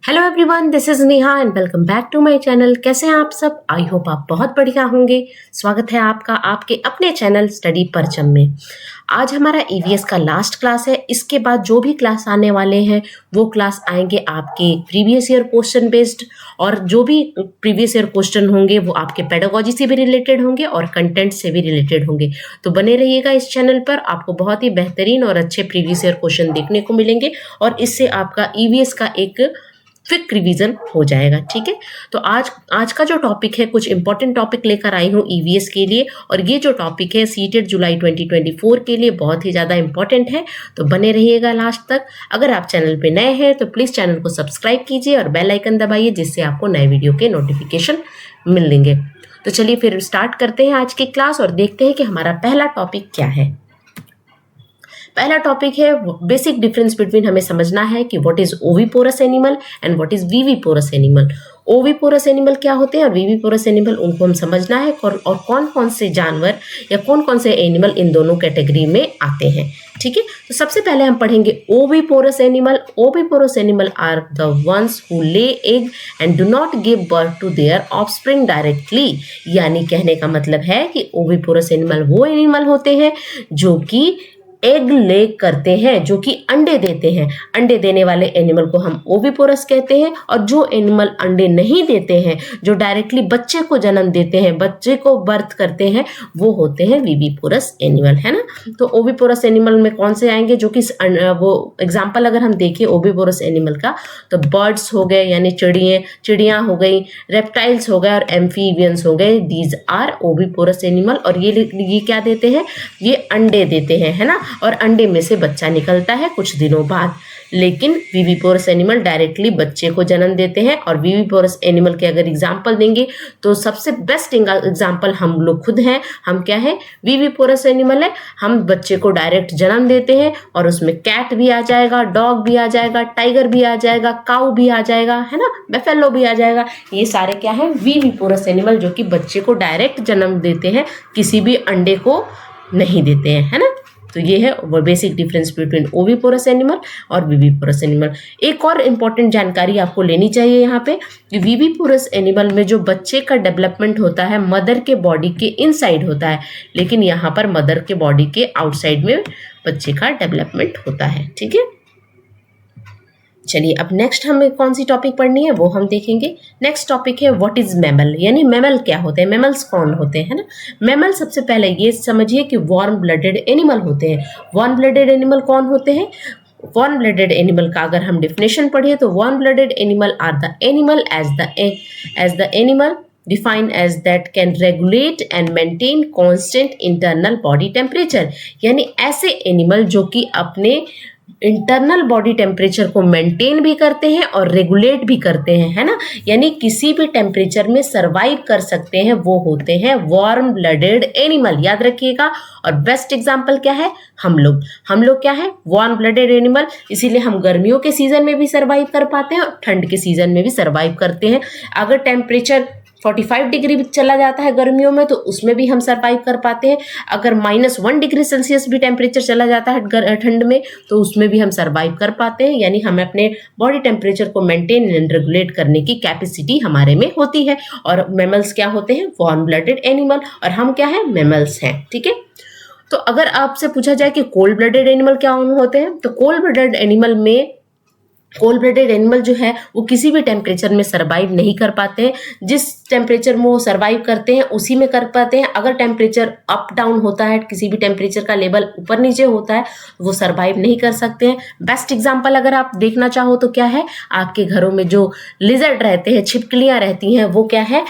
Hello everyone, this is Neha and welcome back to my channel. कैसे हैं आप सब? आई होप आप बहुत बढ़िया होंगे। स्वागत है आपका आपके अपने चैनल स्टडी परचम में। आज हमारा ईवीएस का लास्ट क्लास है। इसके बाद जो भी क्लास आने वाले हैं वो क्लास आएंगे आपके प्रीवियस ईयर क्वेश्चन बेस्ड, और जो भी प्रीवियस ईयर क्वेश्चन होंगे वो आपके पेडागोजी से भी रिलेटेड होंगे और कंटेंट से भी रिलेटेड होंगे। तो बने रहिएगा इस चैनल पर, आपको बहुत ही बेहतरीन और अच्छे प्रीवियस ईयर क्वेश्चन देखने को मिलेंगे और इससे आपका ईवीएस का एक क्विक रिवीजन हो जाएगा। ठीक है, तो आज का जो टॉपिक है, कुछ इंपॉर्टेंट टॉपिक लेकर आई हूँ ईवीएस के लिए, और ये जो टॉपिक है सीटेट जुलाई 2024 के लिए बहुत ही ज़्यादा इंपॉर्टेंट है। तो बने रहिएगा लास्ट तक। अगर आप चैनल पे नए हैं तो प्लीज़ चैनल को सब्सक्राइब कीजिए और बेल आइकन दबाइए, जिससे आपको नए वीडियो के नोटिफिकेशन मिलेंगे। तो चलिए फिर स्टार्ट करते हैं आज की क्लास और देखते हैं कि हमारा पहला टॉपिक क्या है। पहला टॉपिक है बेसिक डिफरेंस बिटवीन, हमें समझना है कि what is oviparous animal and what is viviparous animal. Oviparous animal क्या होते हैं और वीवीपोरस एनिमल, उनको हम समझना है, और कौन कौन से जानवर या कौन कौन से एनिमल इन दोनों कैटेगरी में आते हैं। ठीक है, तो सबसे पहले हम पढ़ेंगे oviparous animal. Oviparous animal are the ones who lay egg and do not give birth to their offspring directly. यानी कहने का मतलब है कि ओविपोरस एनिमल वो एनिमल होते हैं जो कि एग ले करते हैं, जो कि अंडे देते हैं। अंडे देने वाले एनिमल को हम ओविपोरस कहते हैं, और जो एनिमल अंडे नहीं देते हैं, जो डायरेक्टली बच्चे को जन्म देते हैं, बच्चे को बर्थ करते हैं, वो होते हैं वीवीपोरस एनिमल, है ना। तो ओविपोरस एनिमल में कौन से आएंगे, जो कि वो एग्जाम्पल अगर हम देखें ओविपोरस एनिमल का, तो बर्ड्स हो गए यानी चिड़ियाँ हो गई, रेप्टाइल्स हो गए और एम्फीबियंस हो गए। These are oviparous animal. और ये क्या देते हैं, ये अंडे देते हैं, है ना, और अंडे में से बच्चा निकलता है कुछ दिनों बाद। लेकिन वीवीपोरस एनिमल डायरेक्टली बच्चे को जन्म देते हैं। और वीवीपोरस एनिमल के अगर एग्जाम्पल देंगे तो सबसे बेस्ट एग्जाम्पल हम लोग खुद हैं। हम क्या है, वीवीपोरस एनिमल है। हम बच्चे को डायरेक्ट जन्म देते हैं, और उसमें कैट भी आ जाएगा, डॉग भी आ जाएगा, टाइगर भी आ जाएगा, काऊ भी आ जाएगा, है ना, बेफेलो भी आ जाएगा। ये सारे क्या है, वीवीपोरस एनिमल, जो कि बच्चे को डायरेक्ट जन्म देते हैं, किसी भी अंडे को नहीं देते हैं, है ना। तो ये है वो basic difference between oviparous animal और वीवीपोरस एनिमल। एक और इम्पॉर्टेंट जानकारी आपको लेनी चाहिए यहाँ पे कि वीवीपोरस एनिमल में जो बच्चे का डेवलपमेंट होता है मदर के बॉडी के इनसाइड होता है, लेकिन यहाँ पर मदर के बॉडी के आउटसाइड में बच्चे का डेवलपमेंट होता है। ठीक है, चलिए अब नेक्स्ट हमें कौन सी टॉपिक पढ़नी है वो हम देखेंगे। नेक्स्ट टॉपिक है व्हाट इज मैमल, यानी मैमल क्या होते हैं, मैमल्स कौन होते हैं, है ना। मैमल सबसे पहले ये समझिए कि वार्म ब्लडेड एनिमल होते हैं। वार्म ब्लडेड एनिमल कौन होते हैं? वार्म ब्लडेड एनिमल का अगर हम डेफिनेशन पढ़िए तो warm blooded animal are the animal as the animal defined as that can regulate and maintain constant internal body temperature। यानी ऐसे एनिमल जो कि अपने इंटरनल बॉडी टेम्परेचर को मेंटेन भी करते हैं और रेगुलेट भी करते हैं, है ना, यानी किसी भी टेम्परेचर में सरवाइव कर सकते हैं, वो होते हैं वार्म ब्लडेड एनिमल। याद रखिएगा। और बेस्ट एग्जांपल क्या है, हम लोग क्या है, वार्म ब्लडेड एनिमल। इसीलिए हम गर्मियों के सीजन में भी सरवाइव कर पाते हैं और ठंड के सीजन में भी सरवाइव करते हैं। अगर टेम्परेचर 45 डिग्री चला जाता है गर्मियों में तो उसमें भी हम सरवाइव कर पाते हैं। अगर -1 डिग्री सेल्सियस भी टेम्परेचर चला जाता है ठंड में तो उसमें भी हम सरवाइव कर पाते हैं। यानी हमें अपने बॉडी टेम्परेचर को मेंटेन एंड रेगुलेट करने की कैपेसिटी हमारे में होती है। और मैमल्स क्या होते हैं, वार्म ब्लडेड एनिमल, और हम क्या है, मैमल्स हैं। ठीक है, तो अगर आपसे पूछा जाए कि कोल्ड ब्लडेड एनिमल क्या होते हैं, तो कोल्ड ब्लडेड एनिमल जो है वो किसी भी टेम्परेचर में सरवाइव नहीं कर पाते हैं। जिस टेम्परेचर में वो सरवाइव करते हैं उसी में कर पाते हैं। अगर टेम्परेचर अप डाउन होता है, किसी भी टेम्परेचर का लेवल ऊपर नीचे होता है, वो सरवाइव नहीं कर सकते हैं। बेस्ट एग्जांपल अगर आप देखना चाहो तो क्या है, आपके घरों में जो लिजर्ड रहते हैं, छिपकलियां रहती हैं, वो क्या है,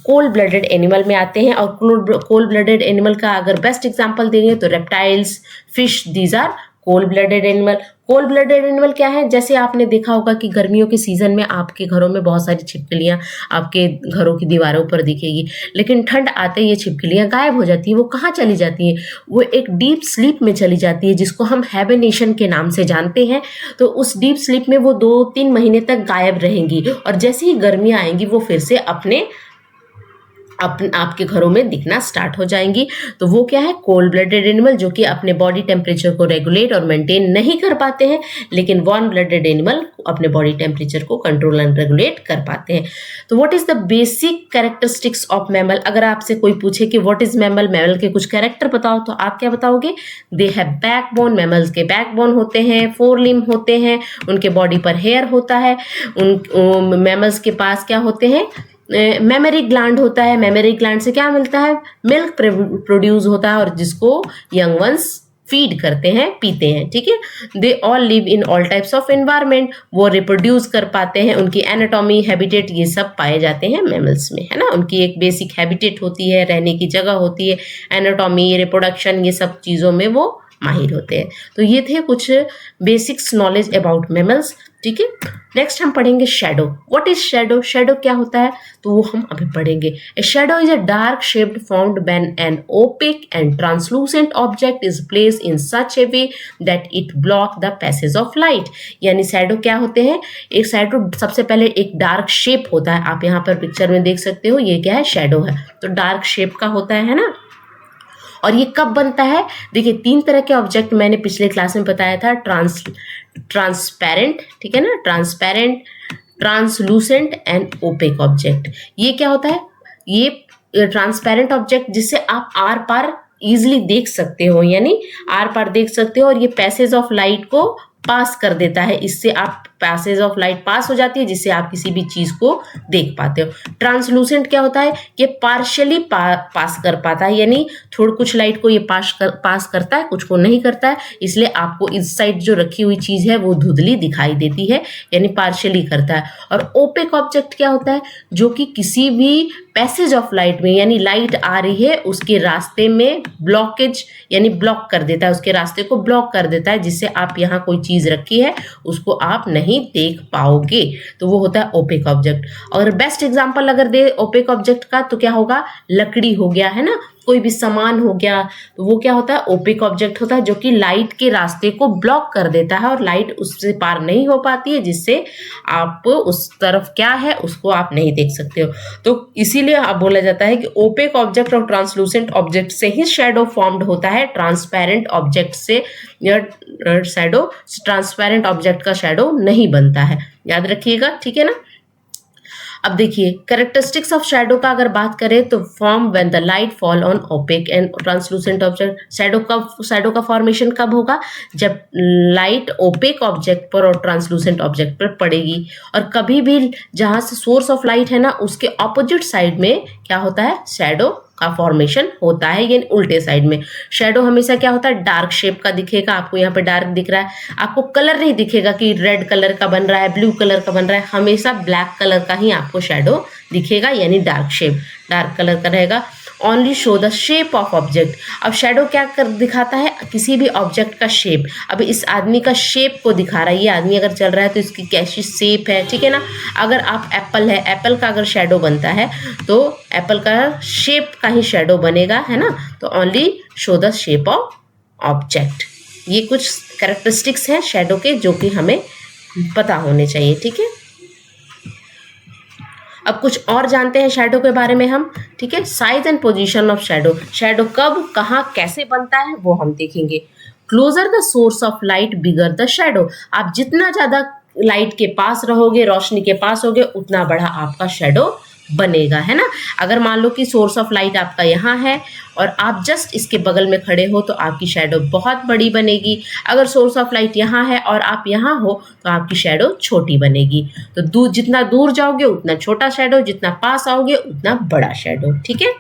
कोल्ड ब्लडेड एनिमल में आते हैं। और कोल्ड ब्लडेड एनिमल का अगर बेस्ट एग्जांपल देंगे तो reptiles, fish, these are cold blooded animal. Cold blooded animal क्या है, जैसे आपने देखा होगा कि गर्मियों के सीजन में आपके घरों में बहुत सारी छिपकलियां आपके घरों की दीवारों पर दिखेगी, लेकिन ठंड आते ही ये छिपकलियां गायब हो जाती है। वो कहाँ चली जाती है, वो एक डीप स्लीप में चली जाती है, जिसको हम हाइबरनेशन के नाम से जानते हैं। तो उस डीप स्लीप में वो 2-3 महीने तक गायब रहेंगी, और जैसे ही गर्मियां आएंगी वो फिर से अपने आपके घरों में दिखना स्टार्ट हो जाएंगी। तो वो क्या है, कोल्ड ब्लडेड एनिमल, जो कि अपने बॉडी टेम्परेचर को रेगुलेट और मेंटेन नहीं कर पाते हैं, लेकिन वार्म ब्लडेड एनिमल अपने बॉडी टेम्परेचर को कंट्रोल एंड रेगुलेट कर पाते हैं। तो what is the basic characteristics of mammal? अगर आपसे कोई पूछे कि व्हाट इज मैमल, मैमल के कुछ कैरेक्टर बताओ, तो आप क्या बताओगे? दे हैव बैकबोन, मैमल्स के बैकबोन होते हैं, 4 लिम्ब होते हैं, उनके बॉडी पर हेयर होता है, उन मैमल्स के पास क्या होते हैं, मेमोरी ग्लैंड होता है। मेमोरी ग्लैंड से क्या मिलता है, मिल्क प्रोड्यूस होता है, और जिसको यंग वंस फीड करते हैं, पीते हैं, ठीक है। They all live in all types of environment, वो रिप्रोड्यूस कर पाते हैं, उनकी एनाटॉमी, हैबिटेट, ये सब पाए जाते हैं मैमल्स में, है ना। उनकी एक बेसिक हैबिटेट होती है, रहने की जगह होती है, एनाटॉमी, रिप्रोडक्शन, ये सब चीज़ों में वो माहिर होते हैं। तो ये थे कुछ बेसिक्स नॉलेज अबाउट मैमल्स, ठीक है। नेक्स्ट हम पढ़ेंगे shadow. What is shadow? Shadow क्या होता है, तो वो हम अभी पढ़ेंगे। ए shadow is a dark shaped formed when an opaque and translucent object is placed in such A way that it block the passage of light. यानी शैडो क्या होते हैं? एक शैडो सबसे पहले एक डार्क शेप होता है, आप यहाँ पर पिक्चर में देख सकते हो, ये क्या है, शैडो है। तो डार्क शेप का होता है ना। और ये कब बनता है? देखिए 3 तरह के ऑब्जेक्ट मैंने पिछले क्लास में बताया था, ट्रांसपेरेंट, ठीक है ना, transparent, translucent and opaque object. ये क्या होता है? ये ट्रांसपेरेंट ऑब्जेक्ट जिससे आप आर पार इजिली देख सकते हो, यानी आर पार देख सकते हो, और ये पैसेज ऑफ लाइट को पास कर देता है, इससे आप पैसेज ऑफ लाइट पास हो जाती है, जिससे आप किसी भी चीज को देख पाते हो। ट्रांसलूसेंट क्या होता है? ये पार्शियली पास कर पाता है, यानी थोड़ी कुछ लाइट को ये पास करता है, कुछ को नहीं करता है, इसलिए आपको इस साइड जो रखी हुई चीज है वो धुंधली दिखाई देती है, यानी पार्शियली करता है। और ओपेक ऑब्जेक्ट क्या होता है? जो कि किसी भी पैसेज ऑफ लाइट में, यानी लाइट आ रही है उसके रास्ते में ब्लॉकेज, यानी ब्लॉक कर देता है, उसके रास्ते को ब्लॉक कर देता है, जिससे आप यहाँ कोई चीज रखी है उसको आप नहीं देख पाओगे। तो वो होता है ओपेक ऑब्जेक्ट। और बेस्ट एग्जांपल अगर दे ओपेक ऑब्जेक्ट का, तो क्या होगा? लकड़ी हो गया, है ना, कोई भी सामान हो गया, तो वो क्या होता है? ओपेक ऑब्जेक्ट होता है, जो कि लाइट के रास्ते को ब्लॉक कर देता है और लाइट उससे पार नहीं हो पाती है, जिससे आप उस तरफ क्या है उसको आप नहीं देख सकते हो। तो इसीलिए आप बोला जाता है कि ओपेक ऑब्जेक्ट और ट्रांसलूसेंट ऑब्जेक्ट से ही शैडो फॉर्म्ड होता है, ट्रांसपेरेंट ऑब्जेक्ट से या शैडो, ट्रांसपेरेंट ऑब्जेक्ट का शैडो नहीं बनता है, याद रखिएगा, ठीक है ना। अब देखिए कैरेक्टरिस्टिक्स ऑफ शैडो का अगर बात करें तो form when the light fall on opaque and translucent object. Shadow का फॉर्मेशन कब होगा? जब लाइट ओपेक ऑब्जेक्ट पर और ट्रांसलूसेंट ऑब्जेक्ट पर पड़ेगी। और कभी भी जहां से सोर्स ऑफ लाइट है ना, उसके ऑपोजिट साइड में क्या होता है? शैडो का फॉर्मेशन होता है, यानी उल्टे साइड में। शैडो हमेशा क्या होता है? डार्क शेप का दिखेगा। आपको यहाँ पे डार्क दिख रहा है, आपको कलर नहीं दिखेगा कि रेड कलर का बन रहा है, ब्लू कलर का बन रहा है, हमेशा ब्लैक कलर का ही आपको शैडो दिखेगा, यानी डार्क शेप, डार्क कलर का रहेगा। Only show the shape of object. अब शैडो क्या कर दिखाता है? किसी भी ऑब्जेक्ट का शेप। अभी इस आदमी का शेप को दिखा रहा है, ये आदमी अगर चल रहा है तो इसकी कैसी शेप है, ठीक है ना। अगर आप एप्पल है, एप्पल का अगर शैडो बनता है तो एप्पल का शेप का ही शैडो बनेगा, है ना। तो only show the shape of object. ये कुछ कैरेक्टरिस्टिक्स हैं शैडो के जो कि हमें पता होने चाहिए, ठीक है। अब कुछ और जानते हैं शैडो के बारे में हम, ठीक है। Size and position of shadow. Shadow कब, कहाँ, कैसे बनता है वो हम देखेंगे। Closer the source of light bigger the shadow. आप जितना ज्यादा लाइट के पास रहोगे, रोशनी के पास होगे, उतना बड़ा आपका शैडो बनेगा, है ना। अगर मान लो कि सोर्स ऑफ लाइट आपका यहाँ है और आप जस्ट इसके बगल में खड़े हो तो आपकी शैडो बहुत बड़ी बनेगी। अगर सोर्स ऑफ लाइट यहाँ है और आप यहाँ हो तो आपकी शैडो छोटी बनेगी। तो जितना दूर जाओगे उतना छोटा शैडो, जितना पास आओगे उतना बड़ा शैडो, ठीक है।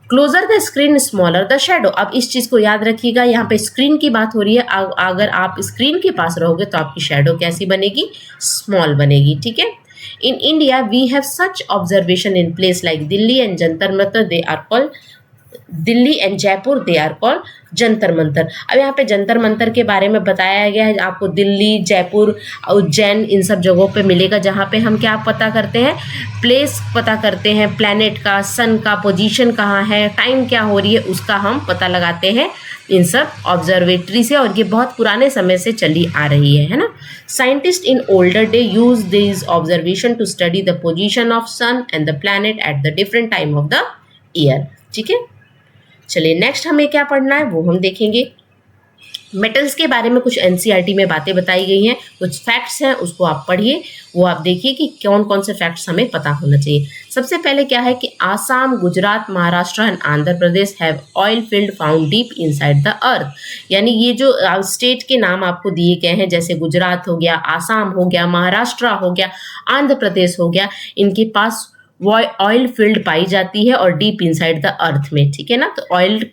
Closer the screen smaller the shadow. अब इस चीज को याद रखिएगा, यहाँ पे स्क्रीन की बात हो रही है। अगर आप स्क्रीन के पास रहोगे तो आपकी शैडो कैसी बनेगी? स्मॉल बनेगी, ठीक है। In India, we have such observation in place like Delhi and Jantar Mantar. They are called Delhi and Jaipur, they are called Jantar Mantar. अब यहाँ पे जंतर मंतर के बारे में बताया गया है। आपको दिल्ली, जयपुर, उज्जैन इन सब जगहों पे मिलेगा, जहाँ पे हम क्या पता करते हैं? प्लेस पता करते हैं, प्लैनेट का, सन का पोजीशन कहाँ है, टाइम क्या हो रही है, उसका हम पता लगाते हैं इन सब ऑब्जर्वेटरी से। और ये बहुत पुराने समय से चली आ रही है ना। Scientist in older day use this observation to study the position of sun and the planet at the different time of the year. ठीक है, चलिए नेक्स्ट हमें क्या पढ़ना है वो हम देखेंगे। मेटल्स के बारे में कुछ एनसीईआरटी में बातें बताई गई हैं, कुछ फैक्ट्स हैं, उसको आप पढ़िए, वो आप देखिए कि कौन कौन से फैक्ट्स हमें पता होना चाहिए। सबसे पहले क्या है कि Assam, Gujarat, Maharashtra and Andhra Pradesh have oil field found deep inside the अर्थ। यानी ये जो स्टेट के नाम आपको दिए गए हैं, जैसे गुजरात हो गया, आसाम हो गया, महाराष्ट्र हो गया, आंध्र प्रदेश हो गया, इनके पास वो ऑयल फील्ड पाई जाती है और डीप इनसाइड द अर्थ में। ठीक है ना, तो ऑयल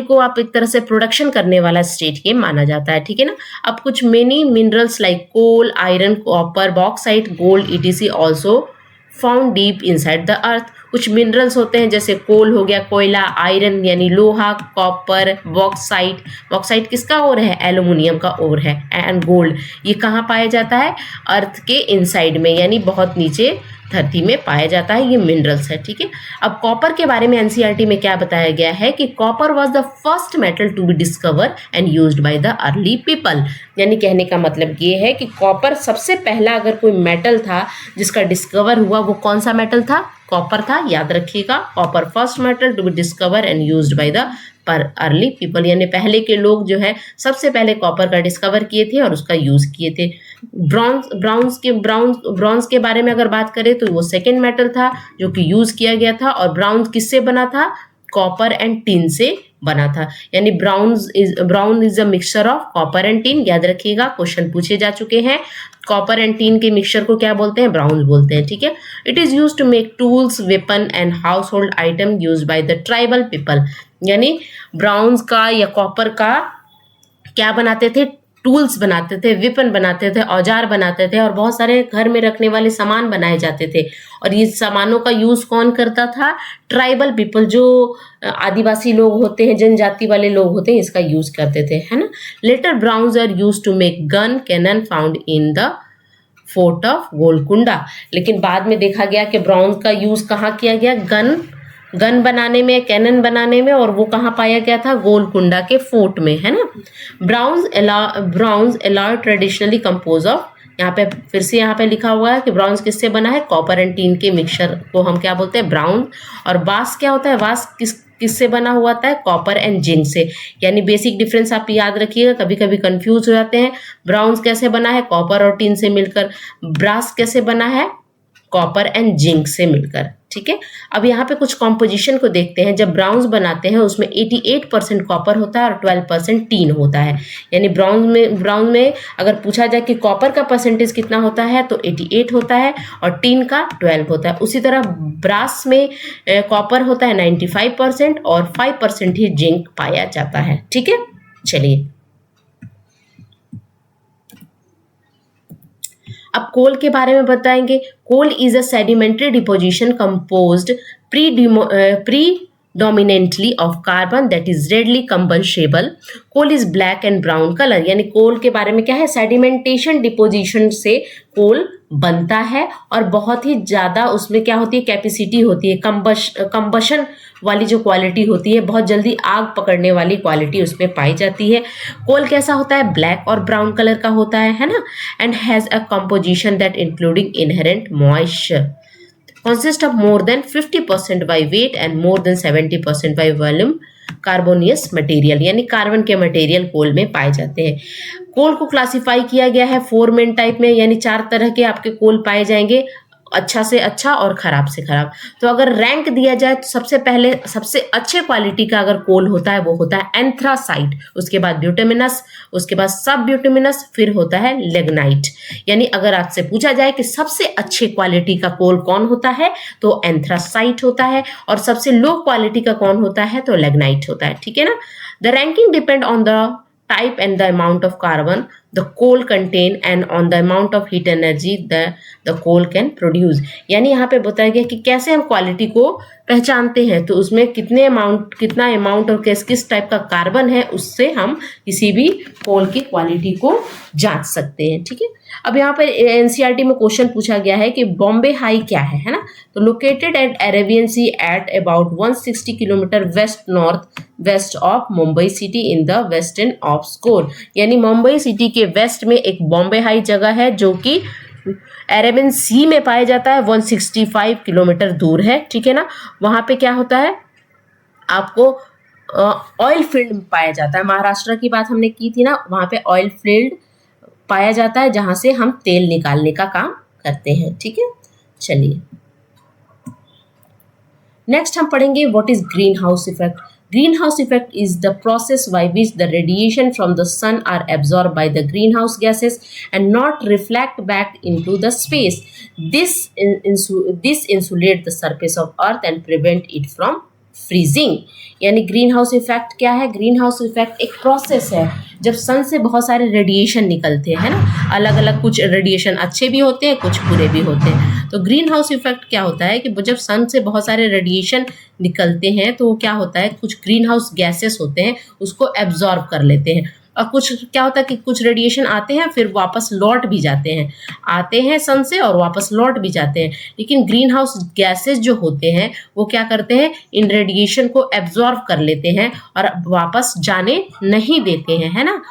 को आप एक तरह से प्रोडक्शन करने वाला स्टेट ये माना जाता है। ठीक है ना। अब कुछ many minerals like coal, iron, copper, bauxite, gold ETC also found deep inside the earth. कुछ मिनरल्स होते हैं जैसे कोल हो गया, कोयला, आयरन यानी लोहा, कॉपर, बॉक्साइट किसका ओर है, एल्यूमिनियम का ओर है, एंड गोल्ड ये कहाँ पाया जाता है, अर्थ के इनसाइड में यानी बहुत नीचे धरती में पाया जाता है, ये मिनरल्स है। ठीक है, अब कॉपर के बारे में एनसीईआरटी में क्या बताया गया है कि copper was the first metal to be discover and used by the early people. यानी कहने का मतलब ये है कि कॉपर सबसे पहला अगर कोई मेटल था जिसका डिस्कवर हुआ, वो कौन सा मेटल था, कॉपर था। याद रखिएगा, copper first metal to be discover and used by the पर अर्ली पीपल, यानी पहले के लोग जो है सबसे पहले कॉपर का डिस्कवर किए थे और उसका यूज किए थे। ब्रॉन्ज के बारे में अगर बात करें तो वो सेकेंड मेटल था जो कि यूज किया गया था, और ब्राउन किससे बना था, कॉपर एंड टिन से बना था। यानी bronze is a mixture of copper and tin. याद रखिएगा, क्वेश्चन पूछे जा चुके हैं, कॉपर एंड टिन के मिक्सचर को क्या बोलते हैं, ब्राउन बोलते हैं। ठीक है, it is use to make tools, weapon and household item use by the tribal people. यानी ब्राउन्स का या कॉपर का क्या बनाते थे, टूल्स बनाते थे, वेपन बनाते थे, औजार बनाते थे, और बहुत सारे घर में रखने वाले सामान बनाए जाते थे। और ये सामानों का यूज कौन करता था, ट्राइबल पीपल, जो आदिवासी लोग होते हैं, जनजाति वाले लोग होते हैं, इसका यूज करते थे, है ना। Later bronze are use to make gun, cannon found in the fort of Golconda. लेकिन बाद में देखा गया कि ब्राउन्स का यूज कहाँ किया गया, गन बनाने में, कैनन बनाने में, और वो कहाँ पाया गया था, गोलकुंडा के फोर्ट में, है ना। Bronze alloy traditionally compose of, यहाँ पे फिर से यहाँ पे लिखा हुआ है कि ब्राउन्स किससे बना है, कॉपर एंड टीन के मिक्सचर को हम क्या बोलते हैं, ब्राउन। और बास क्या होता है, बास किससे बना हुआ था, कॉपर एंड जिंक से। यानी बेसिक डिफरेंस आप याद रखिएगा, कभी कभी कंफ्यूज हो जाते हैं। ब्राउन्स कैसे बना है, कॉपर और टीन से मिलकर। ब्रास कैसे बना है, कॉपर एंड जिंक से मिलकर। ठीक है, अब यहाँ पे कुछ कॉम्पोजिशन को देखते हैं। जब ब्राउन्स बनाते हैं उसमें 88% कॉपर होता है और 12% टीन होता है। यानी ब्राउन में अगर पूछा जाए कि कॉपर का परसेंटेज कितना होता है तो 88 होता है और टीन का 12 होता है। उसी तरह ब्रास में कॉपर होता है 95% और 5% ही जिंक पाया जाता है। ठीक है, चलिए अब कोल के बारे में बताएंगे। Coal is a sedimentary deposition composed predominantly of carbon that is readily combustible. Coal is black and brown colour. यानी कोल के बारे में क्या है, सेडिमेंटेशन डिपोजिशन से कोल बनता है और बहुत ही ज़्यादा उसमें क्या होती है, कैपेसिटी होती है, कंबशन वाली जो क्वालिटी होती है, बहुत जल्दी आग पकड़ने वाली क्वालिटी उसमें पाई जाती है। कोल कैसा होता है, ब्लैक और ब्राउन कलर का होता है ना। And has a composition that including inherent moisture consist of more than 50% by weight and more than 70% by volume carbonaceous material. यानी कार्बन के मटेरियल कोल में पाए जाते हैं। कोल को क्लासिफाई किया गया है 4 मेन टाइप में, यानी 4 तरह के आपके कोल पाए जाएंगे, अच्छा से अच्छा और खराब से खराब। तो अगर रैंक दिया जाए तो सबसे पहले सबसे अच्छे क्वालिटी का अगर कोल होता है वो होता है एंथ्रासाइट, उसके बाद ब्यूटेमिनस, उसके बाद सब ब्यूटेमिनस, फिर होता है लिग्नाइट। यानी अगर आपसे पूछा जाए कि सबसे अच्छे क्वालिटी का कोल कौन होता है तो एंथ्रासाइट होता है, और सबसे लो क्वालिटी का कौन होता है तो लिग्नाइट होता है। ठीक है ना। The ranking depend on the type and the amount of carbon the coal contain and on the amount of heat energy the coal can produce। यानी यहाँ पे बताया गया कि कैसे हम क्वालिटी को पहचानते हैं, तो उसमें कितना अमाउंट और किस टाइप का कार्बन है, उससे हम किसी भी कोल की क्वालिटी को जांच सकते हैं। ठीक है, अब यहाँ पर एनसीईआरटी में क्वेश्चन पूछा गया है कि बॉम्बे हाई क्या है ना। तो located at Arabian sea at about 160 kilometre west north west of Mumbai city in the western offshore. यानी मुंबई सिटी के वेस्ट में एक बॉम्बे हाई जगह है जो कि अरेबियन सी में पाया जाता है, 165 किलोमीटर दूर है, ठीक है ना। वहाँ पे क्या होता है, आपको ऑयल फील्ड पाया जाता है। महाराष्ट्र की बात हमने की थी ना, वहाँ पे ऑयल फील्ड पाया जाता है जहाँ से हम तेल निकालने का काम करते हैं, ठीक है। चलिए नेक्स्ट हम पढ़ेंगे what is green house effect. Greenhouse effect is the process by which the radiation from the sun are absorbed by the greenhouse gases and not reflect back into the space. This insulate the surface of earth and prevent it from freezing. यानी green house effect क्या है? Green house effect एक process है जब सन से बहुत सारे radiation निकलते हैं ना, अलग अलग, कुछ रेडिएशन अच्छे भी होते हैं, कुछ बुरे भी होते हैं। तो ग्रीन हाउस इफेक्ट क्या होता है कि जब सन से बहुत सारे रेडिएशन निकलते हैं तो क्या होता है, कुछ ग्रीन हाउस गैसेस होते हैं उसको एब्जॉर्ब कर लेते हैं, और कुछ क्या होता है कि कुछ रेडिएशन आते हैं फिर वापस लौट भी जाते हैं, आते हैं सन से और वापस लौट भी जाते हैं। लेकिन ग्रीन हाउस गैसेस जो होते हैं वो क्या करते हैं, इन रेडिएशन को एब्जॉर्ब कर लेते हैं और वापस जाने नहीं देते हैं, है ना।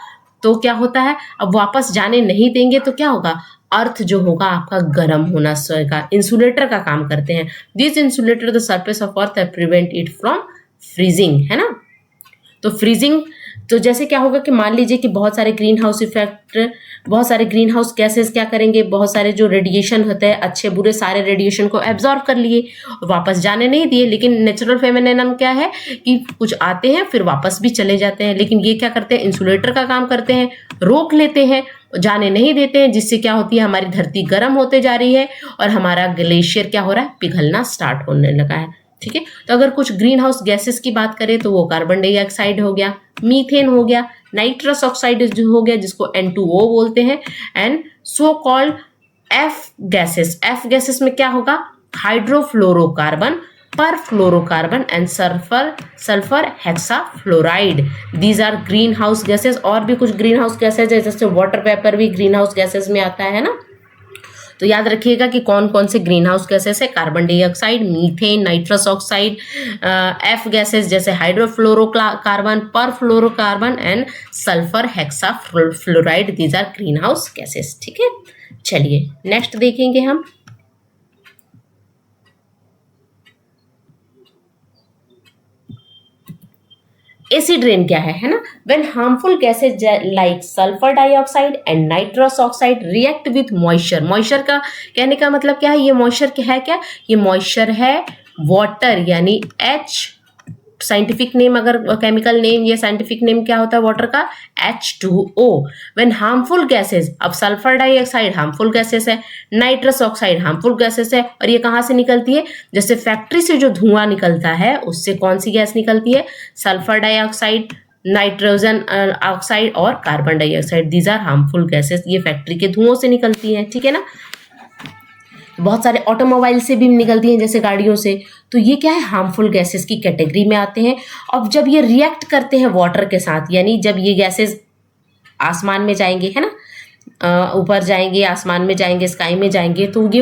तो क्या होता है, अब वापस जाने नहीं देंगे तो क्या होगा, अर्थ जो होगा आपका गर्म होना सोएगा, इंसुलेटर का काम करते हैं। This insulator the surface of earth prevent it from freezing, है ना। तो फ्रीजिंग, तो जैसे क्या होगा कि मान लीजिए कि बहुत सारे ग्रीन हाउस इफेक्ट, बहुत सारे ग्रीन हाउस गैसेस क्या करेंगे, बहुत सारे जो रेडिएशन होते हैं अच्छे बुरे सारे रेडिएशन को एब्जॉर्ब कर लिए, वापस जाने नहीं दिए। लेकिन नेचुरल फेमिनिज्म क्या है कि कुछ आते हैं फिर वापस भी चले जाते हैं, लेकिन ये क्या करते हैं, इंसुलेटर का काम करते हैं, रोक लेते हैं, जाने नहीं देते हैं, जिससे क्या होती है, हमारी धरती गर्म होते जा रही है और हमारा ग्लेशियर क्या हो रहा है, पिघलना स्टार्ट होने लगा है, ठीक है। तो अगर कुछ ग्रीन हाउस गैसेस की बात करें तो वो कार्बन डाइऑक्साइड हो गया, मीथेन हो गया, नाइट्रस ऑक्साइड जो हो गया जिसको N2O बोलते हैं, and so called F gases. F gases में क्या होगा, hydrofluorocarbon, perfluorocarbon and sulphur hexafluoride. These are green house gases. और भी कुछ ग्रीन हाउस गैसेज है, जैसे वाटर वेपर भी ग्रीन हाउस गैसेज में आता है ना। तो याद रखिएगा कि कौन कौन से ग्रीन हाउस गैसेस है, carbon dioxide, methane, nitrous oxide, F gases जैसे hydrofluorocarbon, perfluorocarbon and sulphur hexafluoride. These are green house gases, ठीक है। चलिए नेक्स्ट देखेंगे हम। एसिड रेन क्या है ना। When harmful gases like sulphur dioxide and nitrous oxide react with moisture. Moisture का कहने का मतलब क्या है, ये मॉइस्चर है क्या, ये मॉइस्चर है वाटर, यानी H साइंटिफिक नेम, अगर केमिकल नेम या साइंटिफिक नेम क्या होता है वाटर का, H2O। व्हेन हार्मफुल गैसेस, अब सल्फर डाइऑक्साइड हार्मफुल गैसेस है, नाइट्रस ऑक्साइड हार्मफुल गैसेस है, और ये कहाँ से निकलती है, जैसे फैक्ट्री से जो धुआं निकलता है उससे कौन सी गैस निकलती है, सल्फर डाइऑक्साइड, नाइट्रोजन ऑक्साइड और carbon dioxide. These are harmful gases, ये फैक्ट्री के धुओं से निकलती हैं, ठीक है ना। बहुत सारे ऑटोमोबाइल से भी निकलती हैं, जैसे गाड़ियों से। तो ये क्या है, हार्मफुल गैसेस की कैटेगरी में आते हैं। अब जब ये रिएक्ट करते हैं वाटर के साथ, यानी जब ये गैसेस आसमान में जाएंगे, है ना, ऊपर जाएंगे, आसमान में जाएंगे, स्काई में जाएंगे, तो ये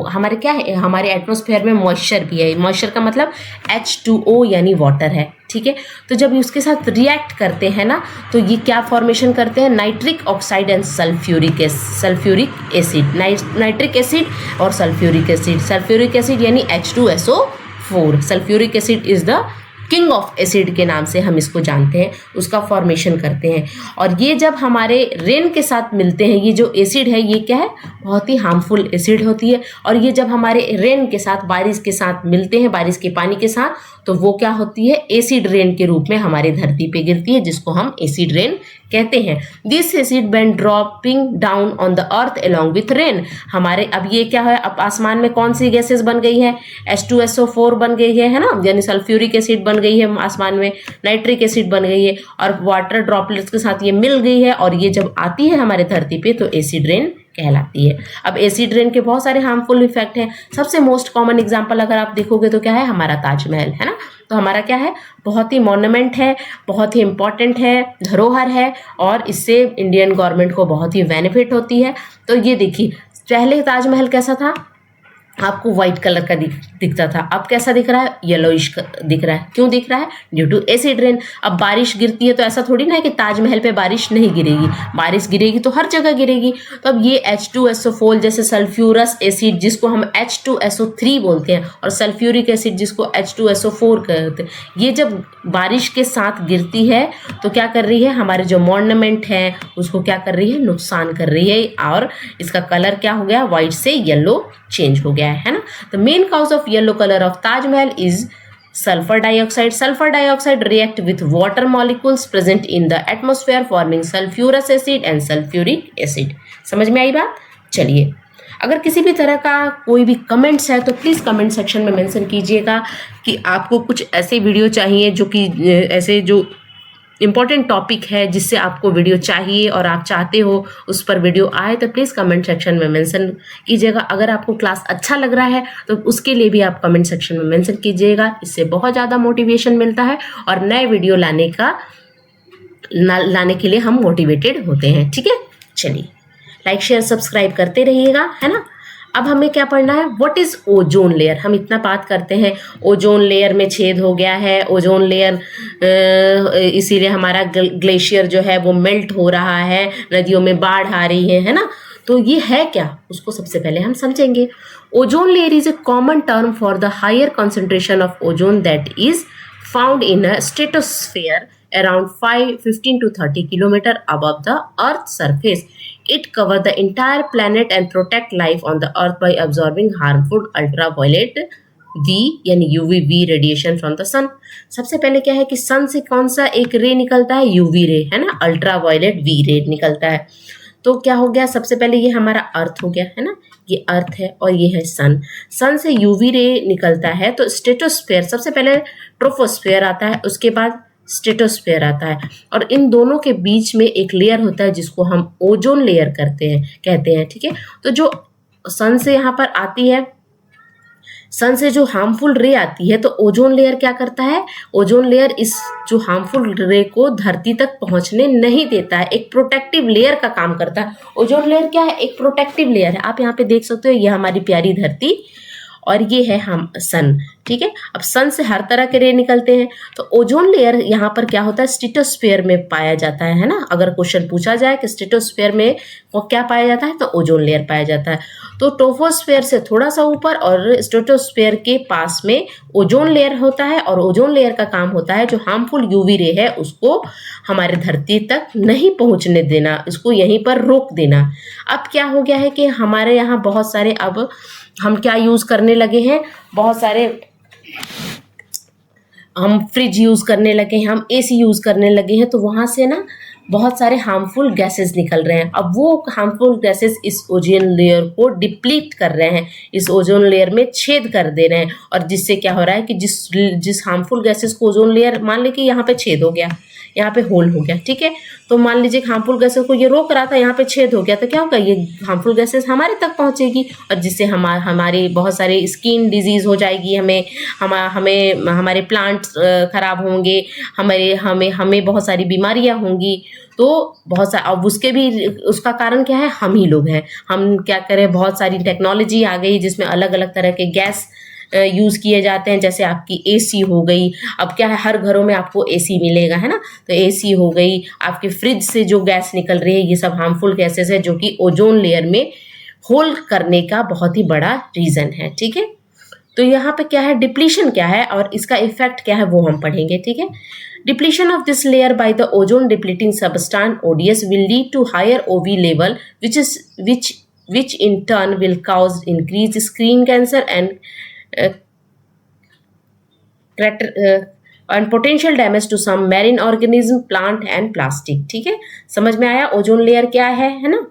हमारे क्या है, हमारे एटमॉस्फेयर में मॉइस्चर भी है। मॉइस्चर का मतलब H2O यानी वाटर है, ठीक है। तो जब उसके साथ रिएक्ट करते हैं ना, तो ये क्या फॉर्मेशन करते हैं, nitric oxide and sulphuric acid. Nitric acid और सल्फ्यूरिक एसिड। सल्फ्यूरिक एसिड यानी H2SO4। Sulphuric acid is the king of acid के नाम से हम इसको जानते हैं, उसका फॉर्मेशन करते हैं। और ये जब हमारे रेन के साथ मिलते हैं, ये जो एसिड है ये क्या है, बहुत ही हार्मफुल एसिड होती है। और ये जब हमारे रेन के साथ, बारिश के साथ मिलते हैं, बारिश के पानी के साथ, तो वो क्या होती है, एसिड रेन के रूप में हमारी धरती पे गिरती है, जिसको हम एसिड रेन कहते हैं। This acid when dropping down on the earth along with rain. हमारे अब ये क्या है, अब आसमान में कौन सी गैसेस बन गई है, H2SO4 बन गई है ना, यानी सल्फ्यूरिक एसिड बन गई है आसमान में, नाइट्रिक एसिड बन गई है, और वाटर ड्रॉपलेट्स के साथ ये मिल गई है, और ये जब आती है हमारे धरती पे तो एसिड रेन कहलाती है। अब एसिड रेन के बहुत सारे हार्मफुल इफेक्ट हैं। सबसे मोस्ट कॉमन एग्जांपल अगर आप देखोगे तो क्या है, हमारा ताजमहल, है ना। तो हमारा क्या है, बहुत ही मॉन्यूमेंट है, बहुत ही इंपॉर्टेंट है, धरोहर है, और इससे इंडियन गवर्नमेंट को बहुत ही बेनिफिट होती है। तो ये देखिए, पहले ताजमहल कैसा था, आपको व्हाइट कलर का दिखता था, अब कैसा दिख रहा है, येलोइश दिख रहा है। क्यों दिख रहा है? Due to acid rain. अब बारिश गिरती है तो ऐसा थोड़ी ना है कि ताजमहल पे बारिश नहीं गिरेगी, बारिश गिरेगी तो हर जगह गिरेगी। तो अब ये H2SO4 जैसे सल्फ्यूरस एसिड जिसको हम H2SO3 बोलते हैं और सल्फ्यूरिक एसिड जिसको H2SO4 कहते हैं, ये जब बारिश के साथ गिरती है तो क्या कर रही है, हमारे जो मॉर्नामेंट है उसको क्या कर रही है, नुकसान कर रही है, और इसका कलर क्या हो गया, व्हाइट से येलो चेंज हो गया है ना। The main cause of yellow colour of Taj Mahal is sulfur dioxide. Sulfur dioxide react with water molecules present in the atmosphere forming sulfurous acid and sulfuric acid. समझ में आई बात? चलिए, अगर किसी भी तरह का कोई भी कमेंट्स है तो प्लीज़ कमेंट सेक्शन में मेंशन कीजिएगा कि आपको कुछ ऐसे वीडियो चाहिए जो कि ऐसे जो इम्पॉर्टेंट टॉपिक है जिससे आपको वीडियो चाहिए और आप चाहते हो उस पर वीडियो आए, तो प्लीज़ कमेंट सेक्शन में मेंशन कीजिएगा। अगर आपको क्लास अच्छा लग रहा है तो उसके लिए भी आप कमेंट सेक्शन में मेंशन कीजिएगा, इससे बहुत ज़्यादा मोटिवेशन मिलता है और नए वीडियो लाने के लिए हम मोटिवेटेड होते हैं। ठीक है, चलिए लाइक शेयर सब्सक्राइब करते रहिएगा, है ना। अब हमें क्या पढ़ना है, व्हाट इज ओजोन लेयर। हम इतना बात करते हैं ओजोन लेयर में छेद हो गया है, ओजोन लेयर इसीलिए हमारा ग्लेशियर जो है वो मेल्ट हो रहा है, नदियों में बाढ़ आ रही है ना। तो ये है क्या, उसको सबसे पहले हम समझेंगे। Ozone layer is a common term for the higher concentration of ozone that is found in a stratosphere around 15 to 30 kilometer above the earth's surface. It covers the entire planet and protect life on the earth by absorbing harmful ultraviolet V यानी UVB radiation from the सन। सबसे पहले क्या है कि सन से कौन सा एक रे निकलता है, UV रे, है ना, अल्ट्रावायलेट V रे निकलता है। तो क्या हो गया, सबसे पहले ये हमारा अर्थ हो गया, है ना, ये अर्थ है और ये है सन। सन से UV रे निकलता है तो स्ट्रेटोस्फेयर, सबसे पहले ट्रोपोस्फेयर आता है, उसके बाद स्ट्रेटोस्फेयर आता है, और इन दोनों के बीच में एक लेयर होता है जिसको हम ओजोन लेयर कहते हैं। ठीक है, तो जो सन से यहाँ पर आती है, सन से जो हार्मफुल रे आती है, तो ओजोन लेयर क्या करता है, ओजोन लेयर इस जो हार्मफुल रे को धरती तक पहुंचने नहीं देता है, एक प्रोटेक्टिव लेयर का काम करता है। ओजोन लेयर क्या है, एक प्रोटेक्टिव लेयर है। आप यहाँ पे देख सकते हो, ये हमारी प्यारी धरती और ये है हम सन। ठीक है, अब सन से हर तरह के रे निकलते हैं, तो ओजोन लेयर यहाँ पर क्या होता है, स्ट्रेटोस्फेयर में पाया जाता है ना। अगर क्वेश्चन पूछा जाए कि स्ट्रेटोस्फेयर में वो क्या पाया जाता है, तो ओजोन लेयर पाया जाता है। तो ट्रोपोस्फेयर से थोड़ा सा ऊपर और स्ट्रेटोस्फेयर के पास में ओजोन लेयर होता है, और ओजोन लेयर का काम होता है जो हार्मफुल यूवी रे है उसको हमारे धरती तक नहीं पहुंचने देना, इसको यहीं पर रोक देना। अब क्या हो गया है कि हमारे यहाँ बहुत सारे, अब हम क्या यूज करने लगे हैं, बहुत सारे हम फ्रिज यूज करने लगे हैं, हम AC यूज करने लगे हैं, तो वहां से ना बहुत सारे हार्मफुल गैसेस निकल रहे हैं। अब वो हार्मफुल गैसेस इस ओजोन लेयर को डिप्लीट कर रहे हैं, इस ओजोन लेयर में छेद कर दे रहे हैं, और जिससे क्या हो रहा है कि जिस हार्मफुल गैसेस को ओजोन लेयर, मान लीजिए यहाँ पे छेद हो गया, यहाँ पे होल हो गया, ठीक है, तो मान लीजिए हार्मफुल गैसेस को ये रोक रहा था, यहाँ पे छेद हो गया, तो क्या होगा, ये हार्मफुल गैसेस हमारे तक पहुंचेगी और जिससे हमारी बहुत सारी स्किन डिजीज हो जाएगी, हमें हमारे प्लांट्स खराब होंगे, हमें बहुत सारी बीमारियां होंगी। तो बहुत सारा, अब उसका कारण क्या है, हम ही लोग हैं। हम क्या करें, बहुत सारी टेक्नोलॉजी आ गई जिसमें अलग अलग तरह के गैस यूज किए जाते हैं, जैसे आपकी AC हो गई। अब क्या है, हर घरों में आपको AC मिलेगा, है ना, तो AC हो गई, आपके फ्रिज से जो गैस निकल रही है, ये सब हार्मफुल गैसेस है जो कि ओजोन लेयर में होल करने का बहुत ही बड़ा रीजन है। ठीक है, तो यहाँ पे क्या है, डिप्लीशन क्या है और इसका इफेक्ट क्या है वो हम पढ़ेंगे। ठीक है, depletion of this layer by the ozone depleting substance ODS will lead to higher OV level, which in turn will cause increased skin cancer and potential damage to some marine organism, plant and plastic। ठीक है, समझ में आया ozone layer क्या है ना।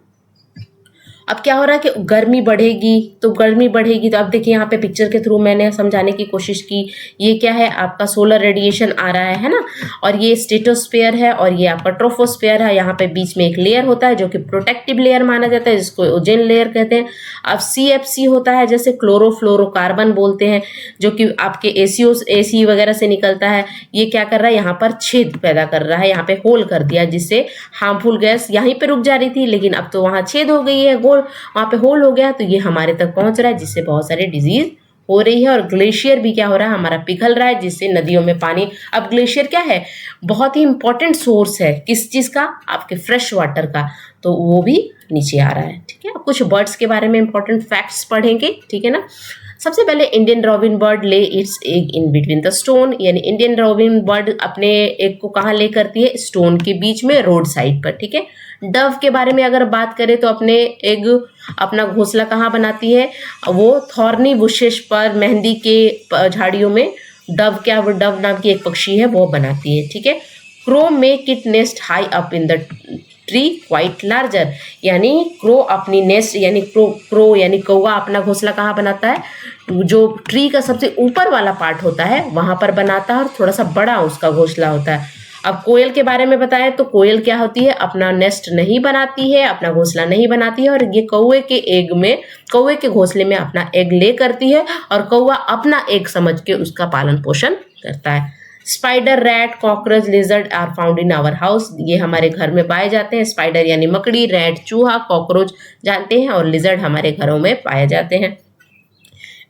अब क्या हो रहा है कि गर्मी बढ़ेगी, तो अब देखिए यहाँ पे पिक्चर के थ्रू मैंने समझाने की कोशिश की। ये क्या है, आपका सोलर रेडिएशन आ रहा है ना, और ये स्ट्रेटोस्फेयर है और ये आपका ट्रोपोस्फेयर है। यहाँ पे बीच में एक लेयर होता है जो कि प्रोटेक्टिव लेयर माना जाता है, जिसको ओजोन लेयर कहते हैं। अब CFC होता है, जैसे क्लोरोफ्लोरोकार्बन बोलते हैं, जो कि आपके AC वगैरह से निकलता है। ये क्या कर रहा है, यहाँ पर छेद पैदा कर रहा है, यहाँ पे होल कर दिया, जिससे हार्मफुल गैस यहीं पे रुक जा रही थी, लेकिन अब तो वहाँ छेद हो गई है, वहाँ पे होल हो गया तो ये हमारे तक पहुंच रहा है, जिससे बहुत सारे डिजीज हो रही है। और ग्लेशियर भी क्या हो रहा है, हमारा पिघल रहा है, जिससे नदियों में पानी, अब ग्लेशियर क्या है, बहुत ही इंपॉर्टेंट सोर्स है किस चीज का, आपके फ्रेश वाटर का, तो वो भी नीचे आ रहा है। ठीक है, कुछ बर्ड्स के बारे में इंपॉर्टेंट फैक्ट्स पढ़ेंगे। ठीक है ना, सबसे पहले इंडियन रॉबिन बर्ड ले it's egg in between the stone, यानी इंडियन रॉबिन बर्ड अपने एग को कहाँ ले करती है, स्टोन के बीच में, रोड साइड पर। ठीक है, डव के बारे में अगर बात करें तो अपने एग, अपना घोंसला कहाँ बनाती है, वो थॉर्नी बुशेस पर, मेहंदी के झाड़ियों में डव, क्या वो डव नाम की एक पक्षी है वो बनाती है। ठीक है, crow make it nest high up in the tree quite larger, यानी क्रो अपनी नेस्ट, यानी क्रो यानी कौवा अपना घोंसला कहाँ बनाता है, जो ट्री का सबसे ऊपर वाला पार्ट होता है वहां पर बनाता है, और थोड़ा सा बड़ा उसका घोंसला होता है। अब कोयल के बारे में बताएं तो कोयल क्या होती है, अपना नेस्ट नहीं बनाती है, अपना घोंसला नहीं बनाती है, और ये कौवे के एग में, कौवे के घोंसले में अपना एग ले करती है, और कौवा अपना एग समझ के उसका पालन पोषण करता है। Spider, rat, cockroach, lizard are found in our house, ये हमारे घर में पाए जाते हैं। स्पाइडर यानी मकड़ी, रैट चूहा, कॉकरोच जानते हैं, और लिजर्ड हमारे घरों में पाए जाते हैं।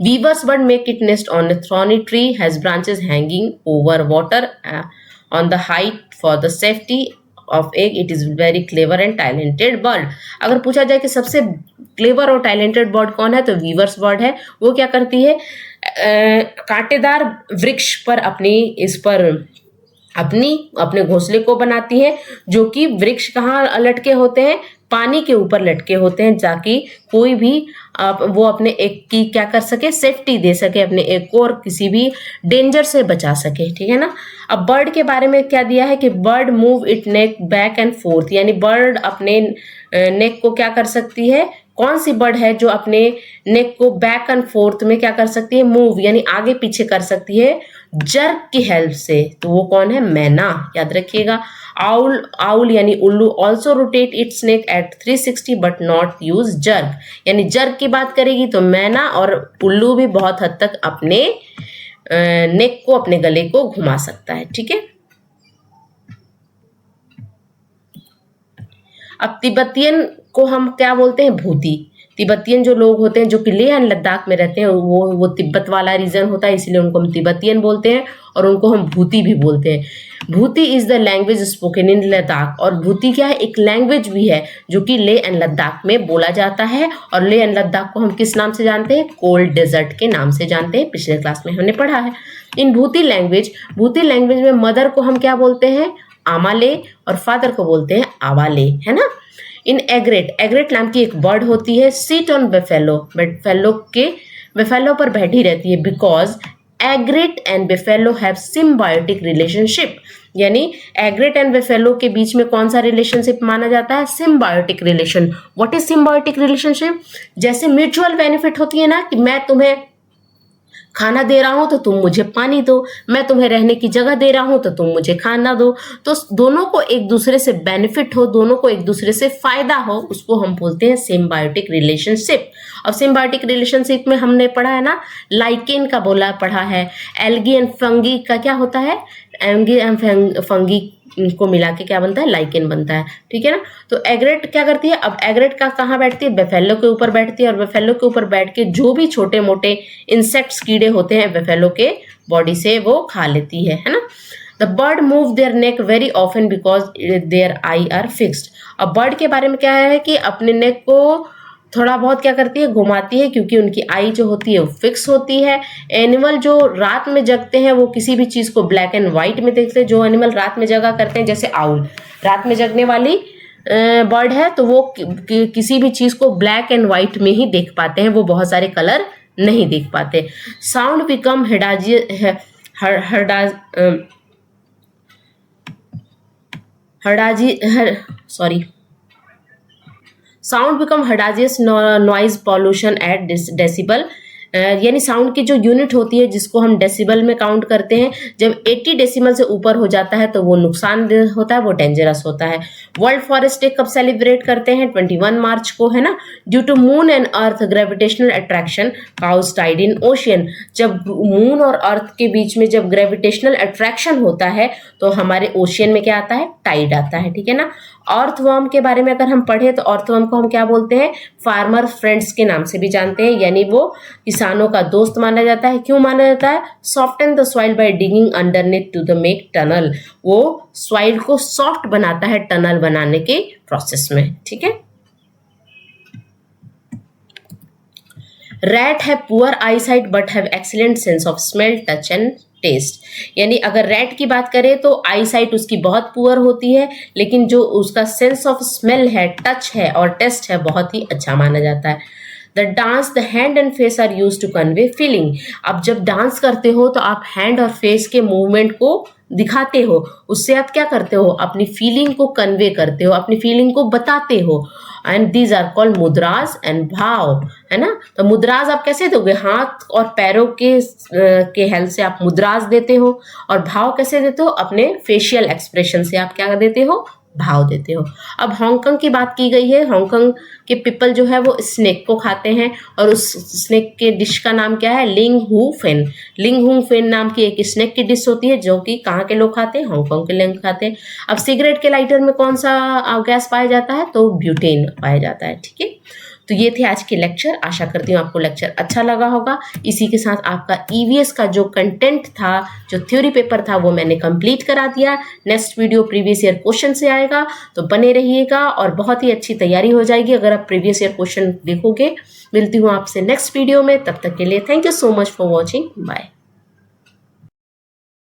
Weavers bird make it nest on a thorny tree, has branches hanging over water on the height for the safety of egg. It is very clever and talented bird. अगर पूछा जाए कि सबसे क्लेवर और टैलेंटेड बर्ड कौन है तो viewers bird है। वो क्या करती है, कांटेदार वृक्ष पर अपने घोंसले को बनाती है, जो कि वृक्ष कहाँ लटके होते हैं, पानी के ऊपर लटके होते हैं, ताकि कोई भी वो अपने एग की क्या कर सके, सेफ्टी दे सके अपने एग को, और किसी भी डेंजर से बचा सके। ठीक है ना, अब बर्ड के बारे में क्या दिया है कि bird move it neck back and fourth, यानी बर्ड अपने नेक को क्या कर सकती है, कौन सी बर्ड है जो अपने नेक को बैक एंड फोर्थ में क्या कर सकती है, मूव यानी आगे पीछे कर सकती है जर्क की हेल्प से, तो वो कौन है, मैना, याद रखिएगा। आउल यानी उल्लू also rotate its neck at 360 but not use jerk, यानी जर्क की बात करेगी तो मैना और उल्लू भी बहुत हद तक अपने नेक को, अपने गले को घुमा सकता है। ठीक है, अब तिब्बतियन को हम क्या बोलते हैं, भूती। तिब्बतियन जो लोग होते हैं जो कि लेह एंड लद्दाख में रहते हैं, वो तिब्बत वाला रीजन होता है, इसलिए उनको हम तिब्बतियन बोलते हैं, और उनको हम भूती भी बोलते हैं। भूती is the language spoken in Ladakh, और भूती क्या है, एक लैंग्वेज भी है जो कि लेह एंड लद्दाख में बोला जाता है। और लेह एंड लद्दाख को हम किस नाम से जानते हैं, कोल्ड डेजर्ट के नाम से जानते हैं, पिछले क्लास में हमने पढ़ा है। इन भूती लैंग्वेज में मदर को हम क्या बोलते हैं, आमाले, और फादर को बोलते हैं आवाले, है ना। इन एग्रेट नाम की एक बर्ड होती है, सीट ऑन बेफेलो पर बैठी रहती है, because एग्रेट and buffalo have symbiotic relationship, यानी एग्रेट एंड बेफेलो के बीच में कौन सा रिलेशनशिप माना जाता है, symbiotic relation. What is symbiotic relationship, जैसे म्यूचुअल बेनिफिट होती है ना, कि मैं तुम्हें खाना दे रहा हूं तो तुम मुझे पानी दो, मैं तुम्हें रहने की जगह दे रहा हूं तो तुम मुझे खाना दो, तो दोनों को एक दूसरे से बेनिफिट हो, दोनों को एक दूसरे से फायदा हो, उसको हम बोलते हैं सिम्बायोटिक रिलेशनशिप। और सिम्बायोटिक रिलेशनशिप में हमने पढ़ा है ना, लाइकेन का पढ़ा है, एल्गी एंड फंगी का क्या होता है, एल्गी एंड फंगी को मिला के क्या बनता है, लाइकेन बनता है। ठीक है ना, तो एग्रेट क्या करती है, अब एग्रेट का कहाँ बैठती है, बेफेलो के ऊपर बैठती है, और बेफेलो के ऊपर बैठ के जो भी छोटे मोटे इंसेक्ट्स, कीड़े होते हैं बेफेलो के बॉडी से वो खा लेती है ना। The bird move their neck very often because their eye are fixed. अब बर्ड के बारे में क्या है कि अपने नेक को थोड़ा बहुत क्या करती है, घुमाती है, क्योंकि उनकी आई जो होती है वो फिक्स होती है। एनिमल जो रात में जगते हैं वो किसी भी चीज को ब्लैक एंड व्हाइट में देखते हैं, जो एनिमल रात में जगा करते हैं, जैसे आउल रात में जगने वाली बर्ड है, तो वो किसी भी चीज को ब्लैक एंड व्हाइट में ही देख पाते हैं, वो बहुत सारे कलर नहीं देख पाते। Sound become sound become hazardous noise pollution at decibel, यानी साउंड की जो यूनिट होती है जिसको हम डेसिबल में काउंट करते हैं, जब 80 डेसिमल से ऊपर हो जाता है तो वो नुकसानदेह होता है, वो डेंजरस होता है। वर्ल्ड फॉरेस्ट डे कब सेलिब्रेट करते हैं, 21 मार्च को, है ना। Due to moon and earth gravitational attraction cause tide in ocean, जब मून और अर्थ के बीच में जब ग्रेविटेशनल अट्रैक्शन होता है तो हमारे ओशियन में क्या आता है, टाइड आता है। ठीक है ना। अर्थवर्म के बारे में अगर हम पढ़े तो अर्थवर्म को हम क्या बोलते हैं, फार्मर फ्रेंड्स के नाम से भी जानते हैं, यानी वो किसानों का दोस्त माना जाता है। क्यों माना जाता है? Soften the soil by digging underneath to the make tunnel, वो सॉइल को सॉफ्ट बनाता है टनल बनाने के प्रोसेस में। ठीक है। रैट है poor eyesight but have excellent sense of smell, touch and taste, यानी अगर रैट की बात करें तो आई साइट उसकी बहुत पुअर होती है, लेकिन जो उसका सेंस ऑफ स्मेल है, टच है और टेस्ट है, बहुत ही अच्छा माना जाता है। The dance the hand and face are use to convey feeling, अब जब डांस करते हो तो आप हैंड और फेस के मूवमेंट को दिखाते हो, उससे आप क्या करते हो, अपनी फीलिंग को कन्वे करते हो, अपनी फीलिंग को बताते हो। And these are called mudras and bhav, है ना। तो मुद्राज आप कैसे दोगे, हाथ और पैरों के हेल्प से आप मुद्राज देते हो, और भाव कैसे देते हो, अपने फेशियल एक्सप्रेशन से आप क्या देते हो, भाव देते हो। अब हांगकांग की बात की गई है, हांगकांग के पीपल जो है वो स्नेक को खाते हैं, और उस स्नेक के डिश का नाम क्या है, लिंग हू फेन। लिंग हू फेन नाम की एक स्नेक की डिश होती है जो कि कहाँ के लोग खाते हैं, हांगकांग के लोग खाते हैं। अब सिगरेट के लाइटर में कौन सा गैस पाया जाता है, तो ब्यूटेन पाया जाता है। ठीक है। तो ये थे आज के लेक्चर, आशा करती हूँ आपको लेक्चर अच्छा लगा होगा। इसी के साथ आपका ईवीएस का जो कंटेंट था, जो थ्योरी पेपर था, वो मैंने कंप्लीट करा दिया। Next video previous year question से आएगा, तो बने रहिएगा और बहुत ही अच्छी तैयारी हो जाएगी अगर आप प्रीवियस ईयर क्वेश्चन देखोगे। मिलती हूँ आपसे नेक्स्ट वीडियो में, तब तक के लिए thank you so much for watching, bye.